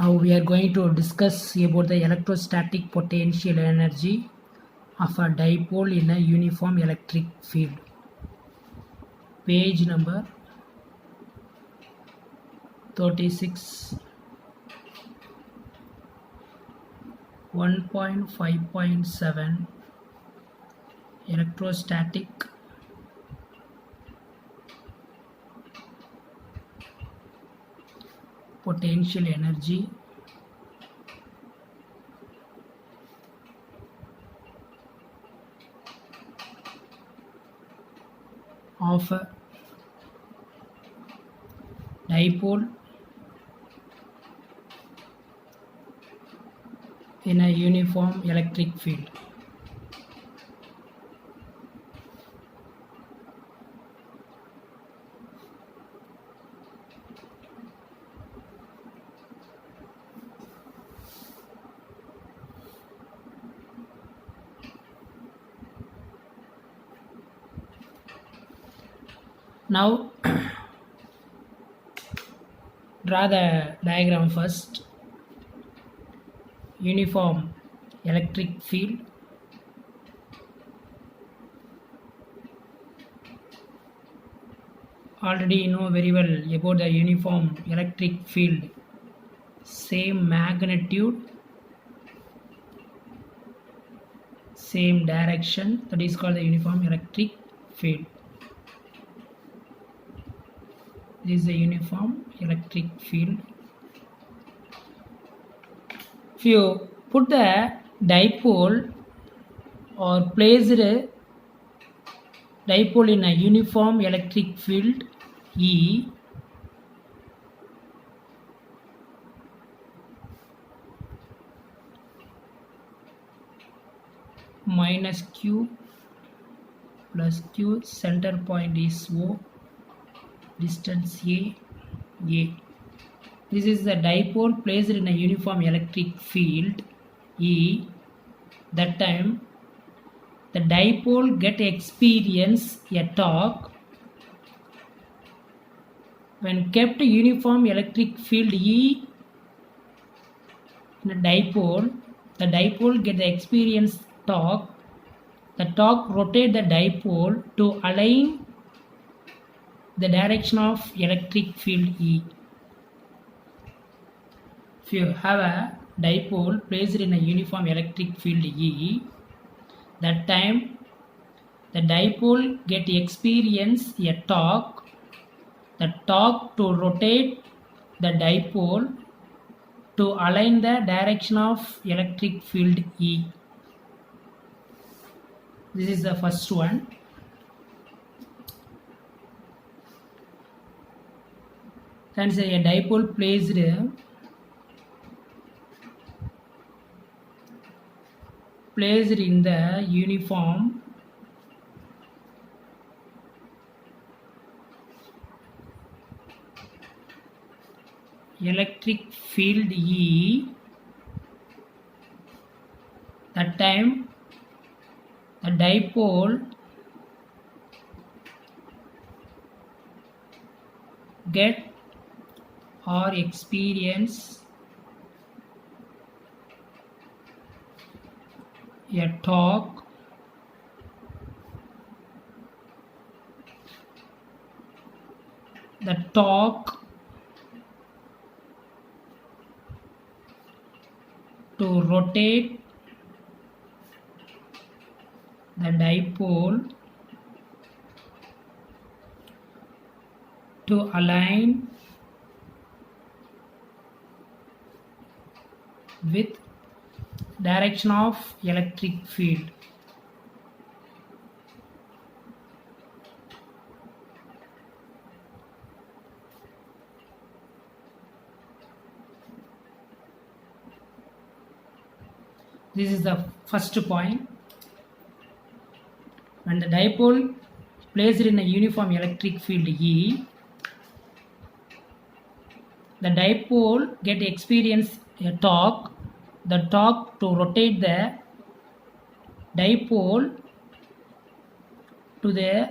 Now we are going to discuss about the electrostatic potential energy of a dipole in a uniform electric field. Page number 36. 1.5.7 electrostatic potential energy of a dipole in a uniform electric field. Now draw the diagram first. Uniform electric field. Already you know very well about the uniform electric field. Same magnitude, same direction, that is called the uniform electric field. This is the uniform electric field. If you put the dipole or placed dipole in a uniform electric field E, minus Q plus Q, center point is O, distance A. This is the dipole placed in a uniform electric field E. That time the dipole experience a torque when kept uniform electric field E in a dipole. The dipole get the experience torque. The torque rotate the dipole to align the direction of electric field E. If you have a dipole placed in a uniform electric field E, that time the dipole get experience a torque. The torque to rotate the dipole to align the direction of electric field E. This is the first one. Hence a dipole placed in the uniform electric field E. That time the dipole get or experience a torque the torque to rotate the dipole to align with direction of electric field. This is the first point. When the dipole placed in a uniform electric field E, the dipole get experience a torque. The torque to rotate the dipole to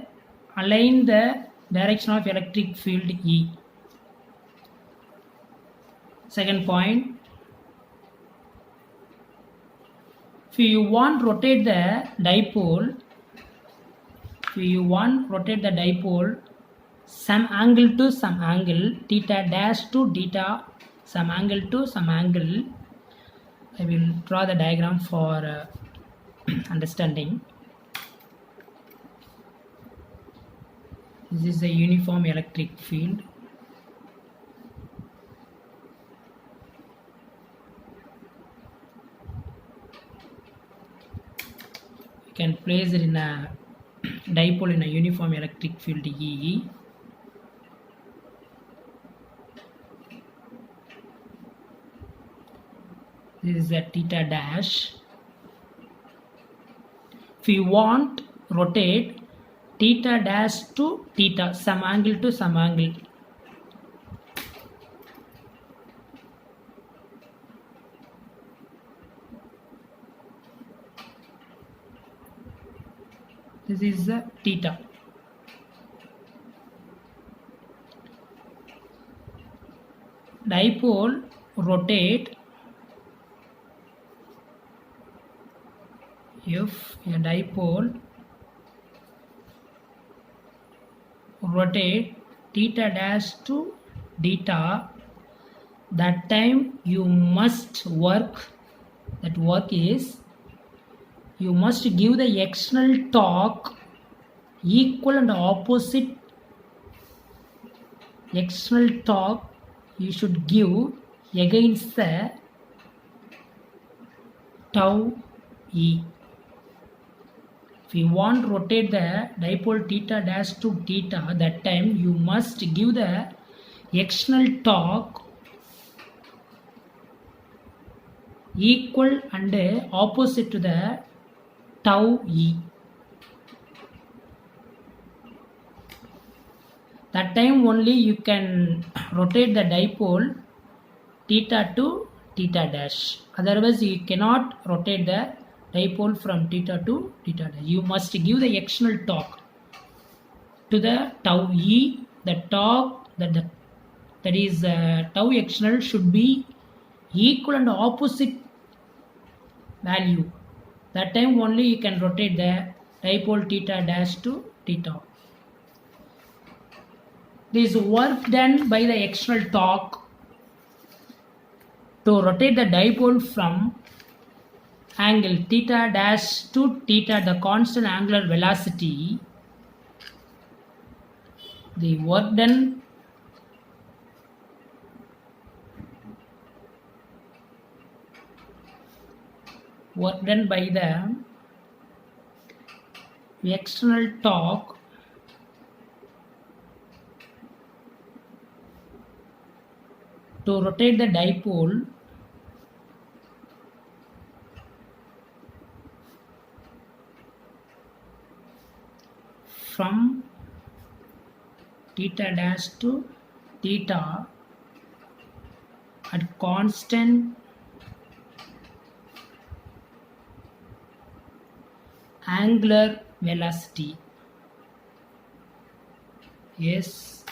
align the direction of electric field E. Second point, if you want rotate the dipole, some angle to some angle, theta dash to theta, some angle to some angle. I will draw the diagram for understanding. This is a uniform electric field. You can place it in a dipole in a uniform electric field E. This is a theta dash. If you want rotate theta dash to theta, some angle to some angle, this is the theta. Dipole rotate, if a dipole rotate theta dash to theta, that time you must work, that work is you must give the external torque equal and opposite external torque you should give against the tau E. If you want rotate the dipole theta dash to theta, that time you must give the external torque equal and opposite to the tau E. That time only you can rotate the dipole theta to theta dash. Otherwise you cannot rotate the dipole from theta to theta dash. You must give the external torque to the tau E. The torque that is tau external should be equal and opposite value. That time only you can rotate the dipole theta dash to theta. This work done by the external torque to rotate the dipole from angle theta dash to theta, the constant angular velocity, the work done by the external torque to rotate the dipole from theta dash to theta at constant angular velocity. Yes,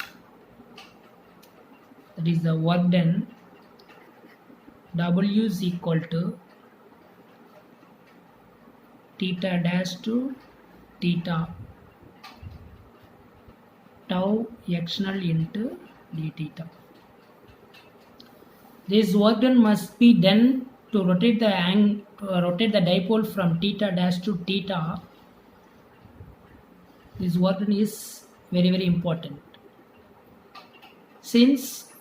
that is the work done. W is equal to theta dash to theta tau external into d theta. This work done must be done to rotate the dipole from theta dash to theta. This work done is very, very important. Since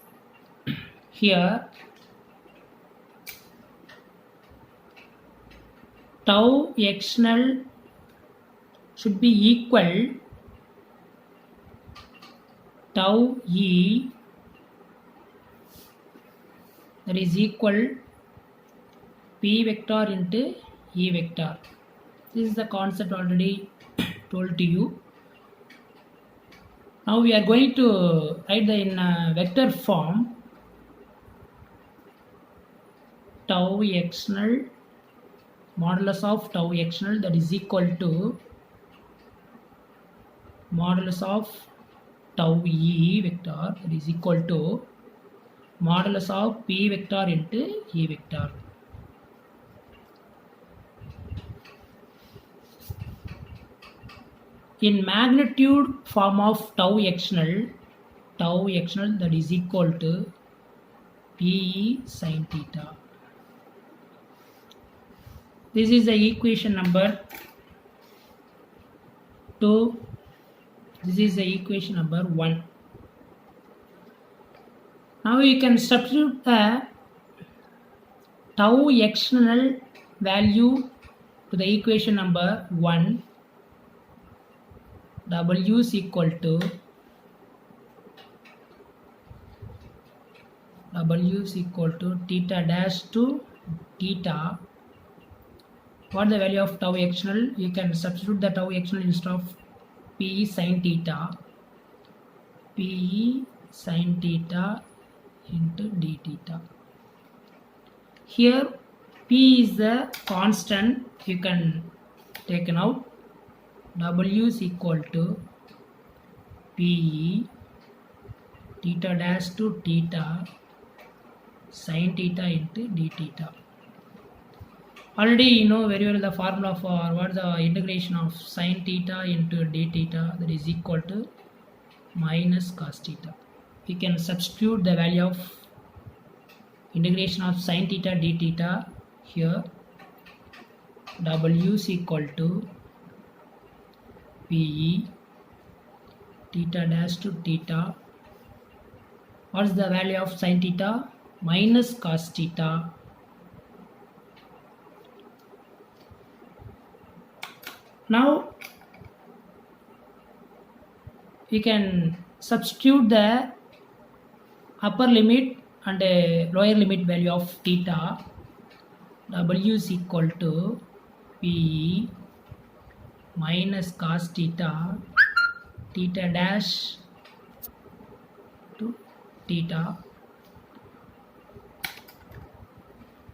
here tau external should be equal tau E, that is equal P vector into E vector. This is the concept already told to you. Now we are going to write in vector form. Tau external modulus of tau external, that is equal to modulus of tau E vector, that is equal to modulus of P vector into E vector. In magnitude form of tau external that is equal to Pe sin theta. This is the equation number 2. This is the equation number 1. Now you can substitute the tau external value to the equation number 1. W is equal to theta dash to theta. What the value of tau external? You can substitute the tau external instead of Pe sin theta. Pe sin theta into d theta. Here P is the constant. You can take it out. W is equal to Pe theta dash to theta sin theta into d theta. Already you know very well the formula for what the integration of sin theta into d theta, that is equal to minus cos theta. We can substitute the value of integration of sin theta d theta here. W is equal to Pe theta dash to theta. What is the value of sin theta? Minus cos theta. Now we can substitute the upper limit and a lower limit value of theta. W is equal to Pe minus cos theta dash to theta.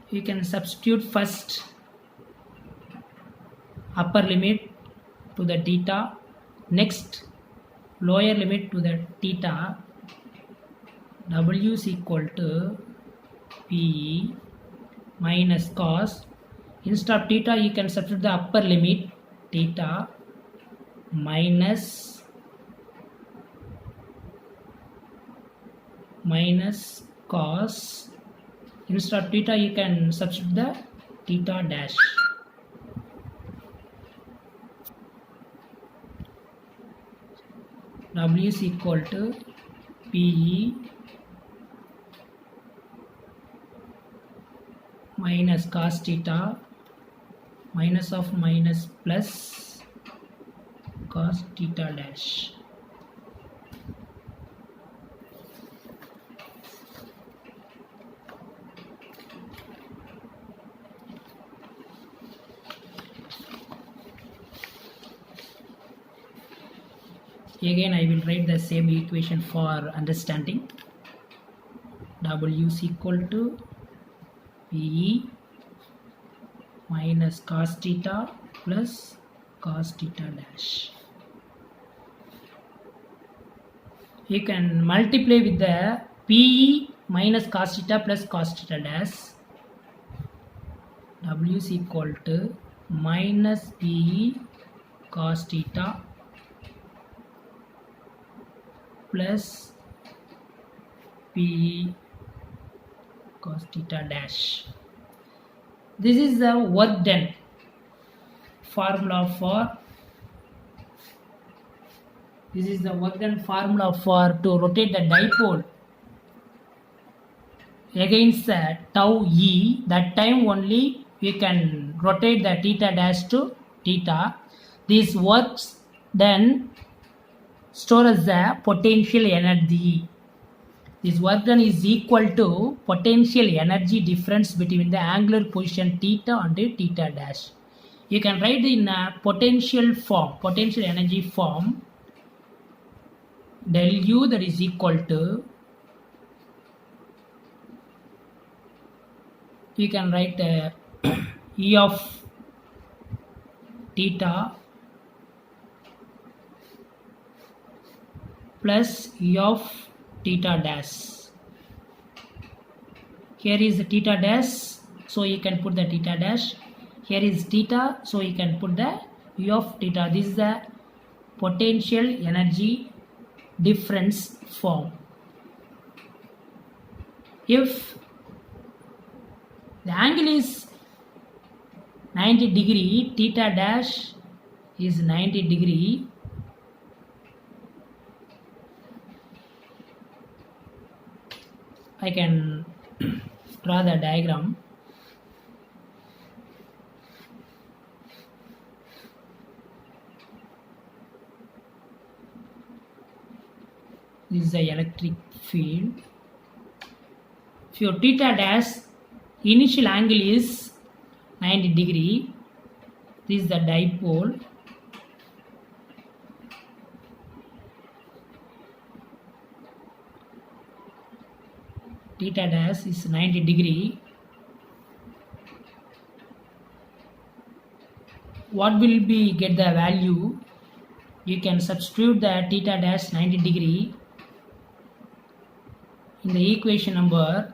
You can substitute first upper limit to the theta, next lower limit to the theta. W is equal to Pe minus cos. Instead of theta you can substitute the upper limit theta minus cos. Instead of theta you can substitute the theta dash. W is equal to Pe minus cos theta minus of minus plus cos theta dash. Again I will write the same equation for understanding. W is equal to Pe minus cos theta plus cos theta dash. You can multiply with the Pe minus cos theta plus cos theta dash. W is equal to minus Pe cos theta plus Pe cos theta dash. This is the work done formula for to rotate the dipole against the tau e. That time only we can rotate the theta dash to theta. These works then store as the potential energy. This work done is equal to potential energy difference between the angular position theta and theta dash. You can write in a potential energy form, del U, that is equal to, you can write E of theta plus E of theta dash. Here is theta dash, so you can put the theta dash. Here is theta, so you can put the u of theta. This is the potential energy difference form. If the angle is 90 degree, theta dash is 90 degree. I can draw the diagram. This is the electric field. If your theta dash initial angle is 90 degree, this is the dipole. Theta dash is 90 degree. What will be get the value? You can substitute the theta dash 90 degree in the equation number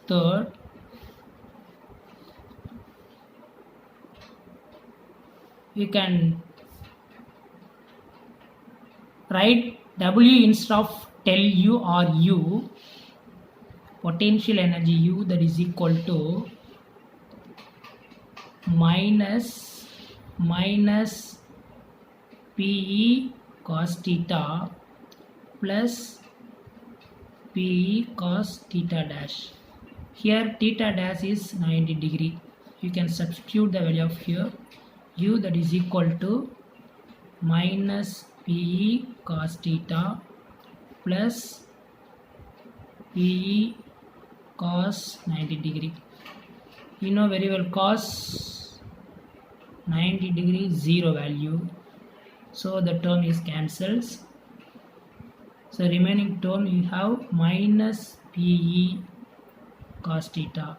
3rd. You can write W instead of tell U or U. Potential energy U, that is equal to minus PE cos theta plus PE cos theta dash. Here theta dash is 90 degree. You can substitute the value of here U, that is equal to minus PE cos theta plus PE cos 90 degree. You know very well cos 90 degree 0 value, so the term is cancels. So remaining term you have minus PE cos theta.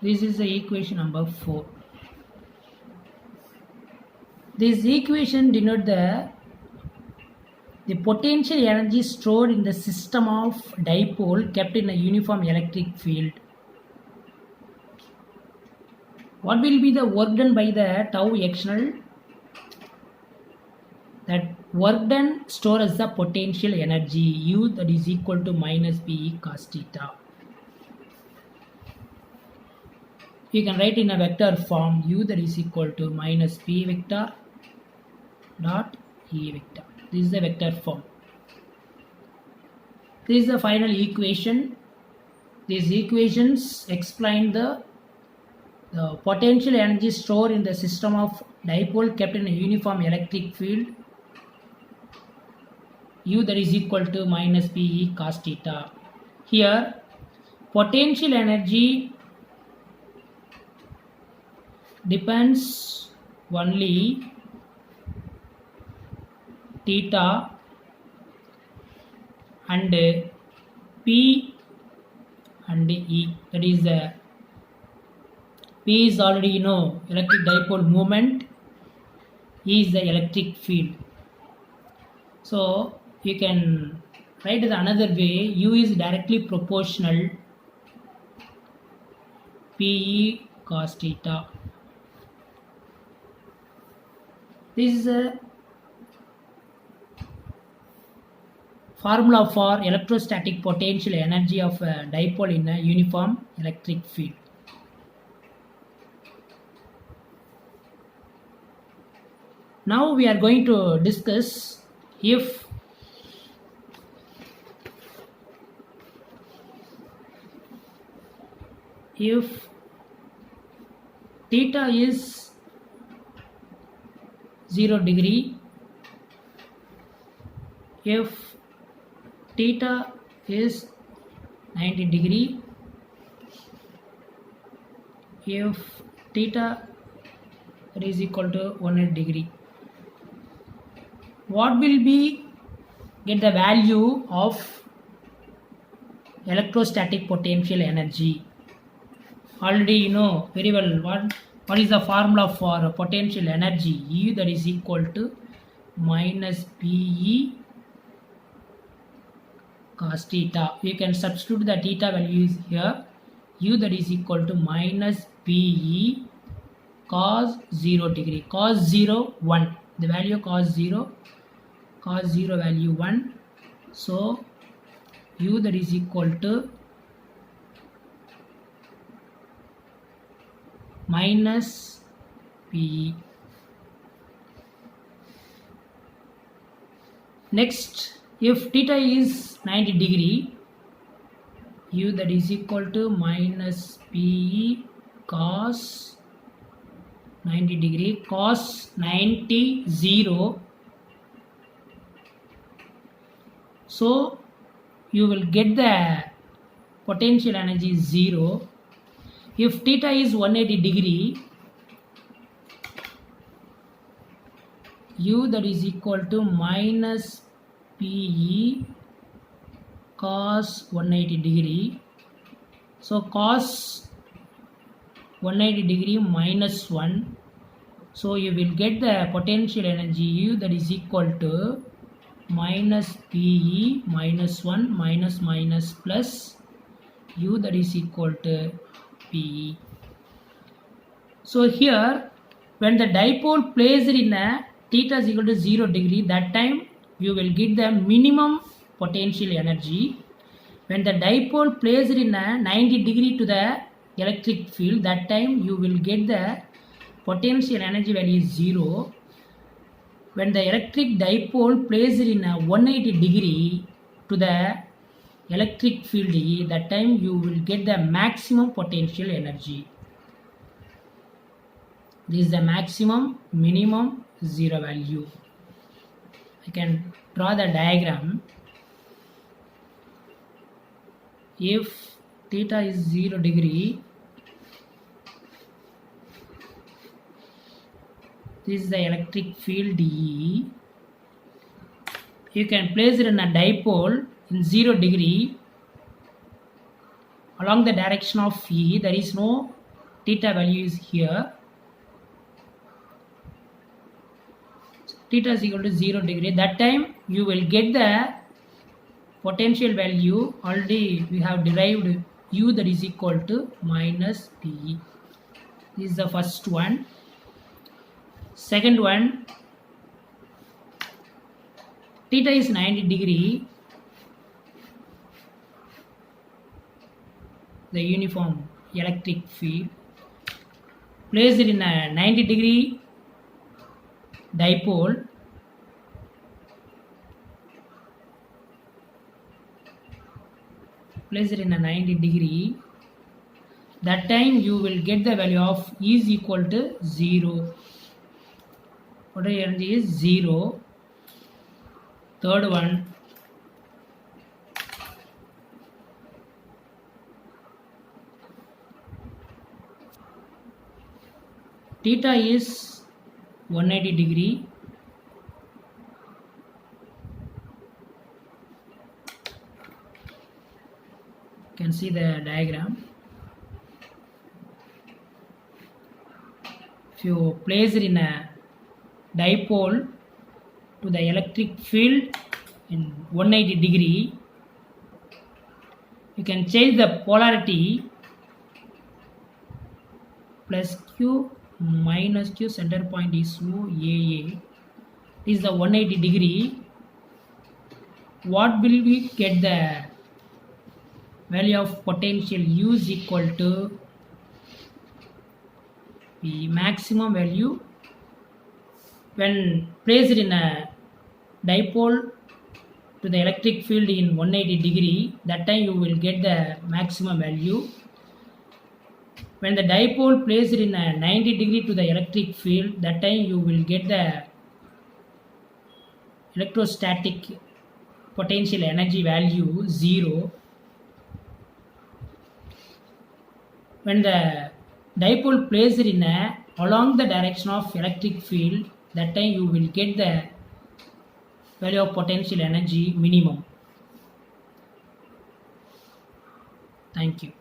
This is the equation number 4. This equation denotes the potential energy stored in the system of dipole kept in a uniform electric field. What will be the work done by the tau external? That work done stored as the potential energy U, that is equal to minus PE cos theta. You can write in a vector form U, that is equal to minus P vector dot E vector. This is the vector form. This is the final equation. These equations explain the potential energy stored in the system of dipole kept in a uniform electric field U, that is equal to minus PE cos theta. Here potential energy depends only theta and P and E. That is the P is already electric dipole moment. E is the electric field. So you can write it another way. U is directly proportional PE cos theta. This is a formula for electrostatic potential energy of a dipole in a uniform electric field. Now we are going to discuss if theta is 0 degree, if theta is 90 degree, if theta is equal to 100 degree, what will be get the value of electrostatic potential energy? Already you know very well what is the formula for potential energy. E, that is equal to minus PE cos theta. You can substitute the theta values here. U that is equal to minus PE cos 0 degree. Cos 0 1. The value cos 0 value 1. So U that is equal to minus PE. Next, if theta is 90 degree, U that is equal to minus PE cos 90 degree, cos 90 0. So you will get the potential energy 0. If theta is 180 degree, U that is equal to minus PE cos 180 degree. So cos 180 degree minus 1. So you will get the potential energy U that is equal to minus PE minus 1 minus minus plus U that is equal to PE. So here when the dipole placed in a theta is equal to 0 degree, that time you will get the minimum potential energy. When the dipole placed in a 90 degree to the electric field, that time you will get the potential energy value is 0. When the electric dipole placed in a 180 degree to the electric field E, that time you will get the maximum potential energy. This is the maximum, minimum, 0 value. I can draw the diagram. If theta is 0 degree, this is the electric field E. You can place it in a dipole in 0 degree along the direction of E. There is no theta value is here. Theta is equal to 0 degree. That time you will get the potential value. Already we have derived U that is equal to minus PE. This is the first one. Second one, theta is 90 degree. The uniform electric field placed in a 90 degree dipole. Place it in a 90 degree. That time you will get the value of E is equal to 0. Potential energy is 0. Third one, theta is 180 degree. You can see the diagram. If you place it in a dipole to the electric field in 180 degree, you can change the polarity. Plus Q minus Q, center point is OAA. This is the 180 degree. What will we get? The value of potential U is equal to the maximum value. When placed in a dipole to the electric field in 180 degree, that time you will get the maximum value. When the dipole placed in a 90 degree to the electric field, that time you will get the electrostatic potential energy value 0. When the dipole placed in a along the direction of electric field, that time you will get the value of potential energy minimum. Thank you.